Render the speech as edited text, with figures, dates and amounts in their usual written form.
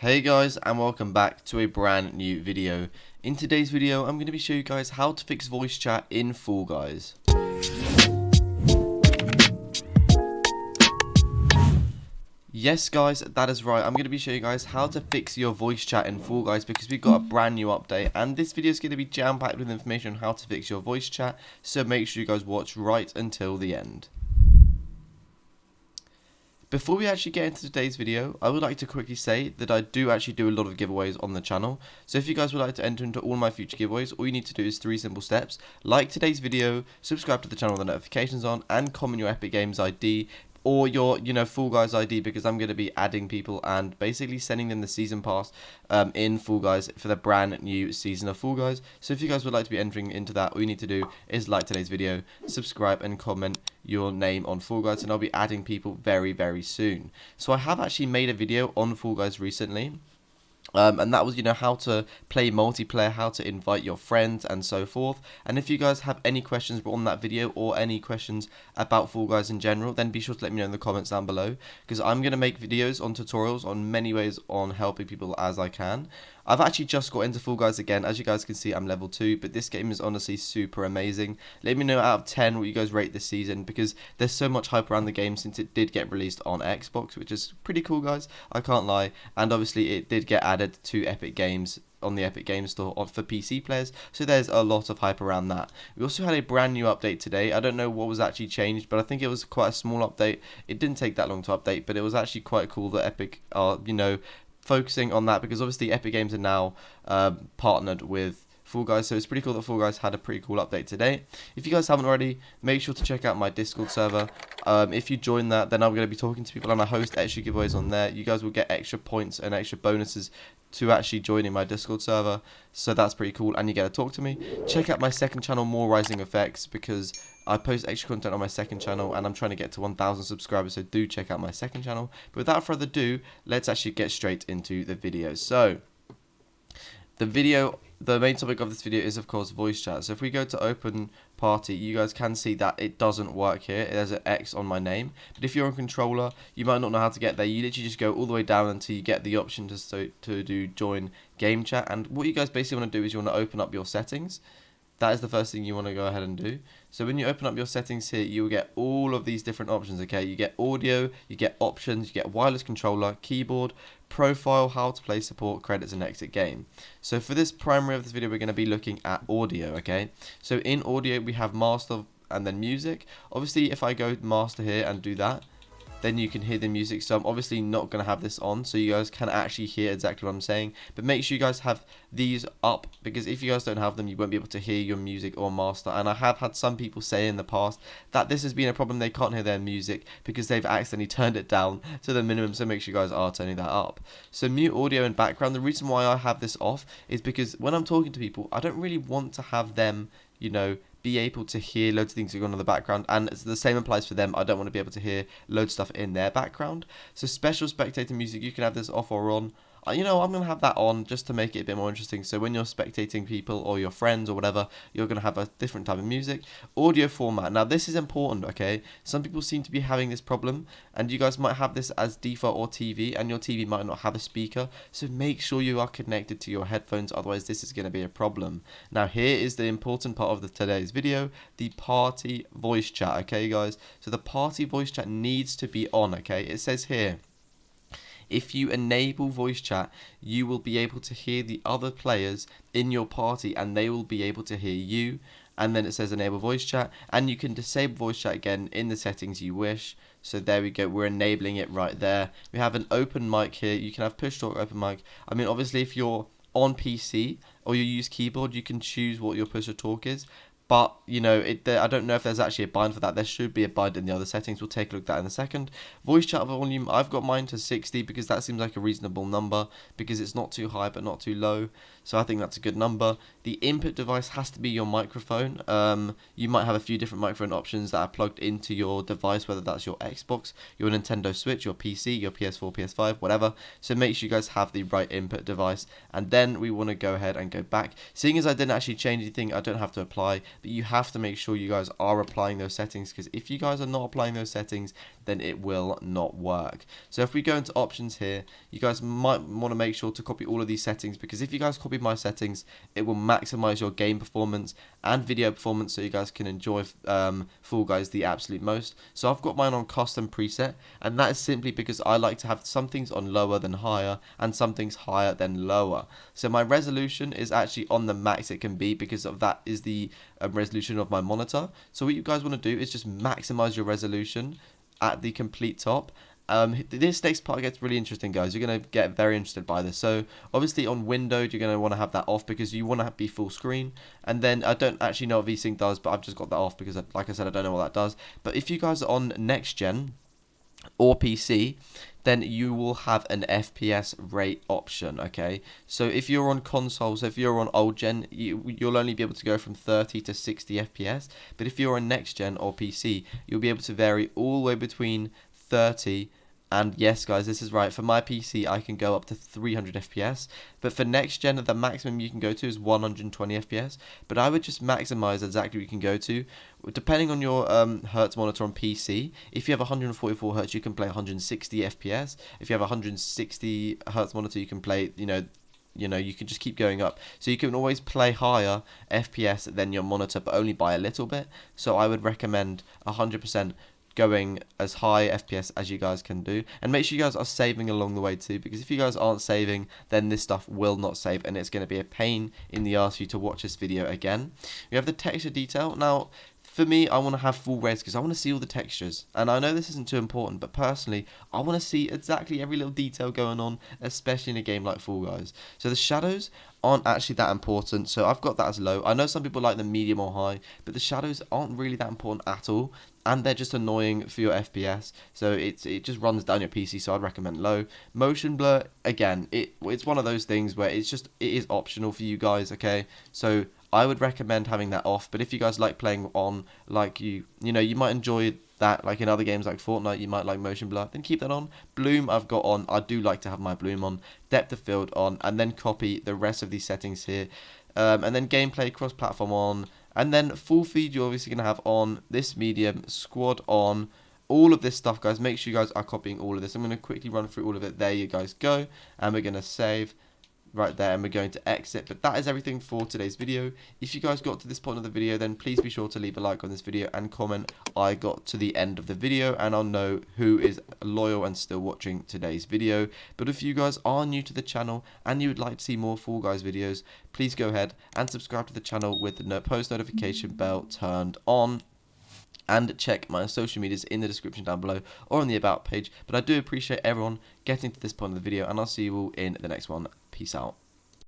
Hey guys, and welcome back to a brand new video. In today's video I'm going to be showing you guys how to fix voice chat in Fall Guys. Yes guys, that is right. I'm going to be showing you guys how to fix your voice chat in Fall Guys because we've got a brand new update, and this video is going to be jam-packed with information on how to fix your voice chat, so make sure you guys watch right until the end. Before we actually get into today's video, I would like to quickly say that I do actually do a lot of giveaways on the channel. So if you guys would like to enter into all my future giveaways, all you need to do is 3 simple steps. Like today's video, subscribe to the channel with the notifications on, and comment your Epic Games ID or your, Fall Guys ID, because I'm going to be adding people and basically sending them the season pass in Fall Guys for the brand new season of Fall Guys. So if you guys would like to be entering into that, all you need to do is like today's video, subscribe and comment your name on Fall Guys, and I'll be adding people very soon. So I have actually made a video on Fall Guys recently. And that was, how to play multiplayer, how to invite your friends and so forth. And if you guys have any questions on that video or any questions about Fall Guys in general, then be sure to let me know in the comments down below, because I'm going to make videos on tutorials on many ways on helping people as I can. I've actually just got into Fall Guys again. As you guys can see, I'm level 2, but this game is honestly super amazing. Let me know out of 10 what you guys rate this season, because there's so much hype around the game since it did get released on Xbox, which is pretty cool, guys. I can't lie. And obviously it did get added to Epic Games on the Epic Games Store for PC players, so there's a lot of hype around that. We also had a brand new update today. I don't know what was actually changed, but I think it was quite a small update. It didn't take that long to update, but it was actually quite cool that Epic are, focusing on that, because obviously Epic Games are now partnered with Fall Guys, so it's pretty cool that Fall Guys had a pretty cool update today. If you guys haven't already, make sure to check out my Discord server. If you join that, then I'm going to be talking to people and I host extra giveaways on there. You guys will get extra points and extra bonuses to actually joining my Discord server, so that's pretty cool, and you get to talk to me. Check out my second channel, More Rising Effects, because I post extra content on my second channel and I'm trying to get to 1,000 subscribers, so do check out my second channel. But without further ado, let's actually get straight into the video. So the main topic of this video is, of course, voice chat. So if we go to open party, you guys can see that it doesn't work here. There's an X on my name. But if you're a controller, you might not know how to get there. You literally just go all the way down until you get the option to do join game chat. And what you guys basically want to do is you want to open up your settings. That is the first thing you want to go ahead and do. So when you open up your settings here, you will get all of these different options, okay? You get audio, you get options, you get wireless controller, keyboard, profile, how to play, support, credits, and exit game. So for this primary of this video, we're going to be looking at audio, okay? So in audio, we have master and then music. Obviously, if I go master here and do that, then you can hear the music. So I'm obviously not going to have this on, so you guys can actually hear exactly what I'm saying. But make sure you guys have these up, because if you guys don't have them, you won't be able to hear your music or master. And I have had some people say in the past that this has been a problem. They can't hear their music because they've accidentally turned it down to the minimum, so make sure you guys are turning that up. So mute audio and background. The reason why I have this off is because when I'm talking to people, I don't really want to have them, be able to hear loads of things going on in the background, and the same applies for them. I don't want to be able to hear loads of stuff in their background. So special spectator music, you can have this off or on. I'm going to have that on just to make it a bit more interesting. So when you're spectating people or your friends or whatever, you're going to have a different type of music. Audio format. Now, this is important, okay? Some people seem to be having this problem, and you guys might have this as default or TV, and your TV might not have a speaker. So make sure you are connected to your headphones, otherwise this is going to be a problem. Now, here is the important part of today's video, the party voice chat, okay, guys? So the party voice chat needs to be on, okay? It says here, if you enable voice chat, you will be able to hear the other players in your party and they will be able to hear you. And then it says enable voice chat, and you can disable voice chat again in the settings you wish. So there we go, we're enabling it right there. We have an open mic here. You can have push talk, open mic. I mean, obviously if you're on PC or you use keyboard, you can choose what your push or talk is. But, I don't know if there's actually a bind for that. There should be a bind in the other settings. We'll take a look at that in a second. Voice chat volume, I've got mine to 60 because that seems like a reasonable number, because it's not too high but not too low. So I think that's a good number. The input device has to be your microphone. You might have a few different microphone options that are plugged into your device, whether that's your Xbox, your Nintendo Switch, your PC, your PS4, PS5, whatever. So make sure you guys have the right input device. And then we want to go ahead and go back. Seeing as I didn't actually change anything, I don't have to apply. but you have to make sure you guys are applying those settings, because if you guys are not applying those settings, then it will not work. So if we go into options here, you guys might want to make sure to copy all of these settings, because if you guys copy my settings, it will maximize your game performance and video performance, so you guys can enjoy Fall Guys the absolute most. So I've got mine on custom preset, and that is simply because I like to have some things on lower than higher and some things higher than lower. So my resolution is actually on the max it can be, because of that is the resolution of my monitor. So what you guys want to do is just maximize your resolution at the complete top. This next part gets really interesting, guys. You're going to get very interested by this. So obviously on windowed, you're going to want to have that off, because you want to be full screen. And then I don't actually know what VSync does, but I've just got that off because, like I said, I don't know what that does. But if you guys are on next gen or PC, then you will have an FPS rate option, okay? So if you're on consoles, if you're on old gen, you'll only be able to go from 30 to 60 FPS. But if you're on next gen or PC, you'll be able to vary all the way between 30, and yes guys, this is right, for my PC I can go up to 300 FPS, but for next gen the maximum you can go to is 120 FPS. But I would just maximize exactly what you can go to, depending on your hertz monitor on PC. If you have 144 hertz, you can play 160 FPS. If you have a 160 hertz monitor, you can play, you know, you can just keep going up. So you can always play higher FPS than your monitor, but only by a little bit. So I would recommend 100% going as high FPS as you guys can do, and make sure you guys are saving along the way too, because if you guys aren't saving, then this stuff will not save, and it's going to be a pain in the arse for you to watch this video again. We have the texture detail. Now for me, I want to have full res because I want to see all the textures, and I know this isn't too important, but personally I want to see exactly every little detail going on, especially in a game like Fall Guys. So the shadows aren't actually that important, so I've got that as low. I know some people like the medium or high, but the shadows aren't really that important at all, and they're just annoying for your FPS, so it just runs down your PC, so I'd recommend low. Motion blur, again, it's one of those things where it is optional for you guys, okay? So I would recommend having that off, but if you guys like playing on, like you might enjoy that, like in other games like Fortnite, you might like motion blur, then keep that on. Bloom I've got on. I do like to have my bloom on. Depth of field on, and then copy the rest of these settings here, and then gameplay cross-platform on, and then full feed you're obviously going to have on. This medium, squad on, all of this stuff, guys. Make sure you guys are copying all of this. I'm going to quickly run through all of it. There you guys go, and we're going to save right there, and we're going to exit. But that is everything for today's video. If you guys got to this point of the video, then please be sure to leave a like on this video and comment I got to the end of the video, and I'll know who is loyal and still watching today's video. But if you guys are new to the channel and you would like to see more Fall Guys videos, please go ahead and subscribe to the channel with the post notification bell turned on, and check my social medias in the description down below or on the about page. But I do appreciate everyone getting to this point of the video, and I'll see you all in the next one. Peace out.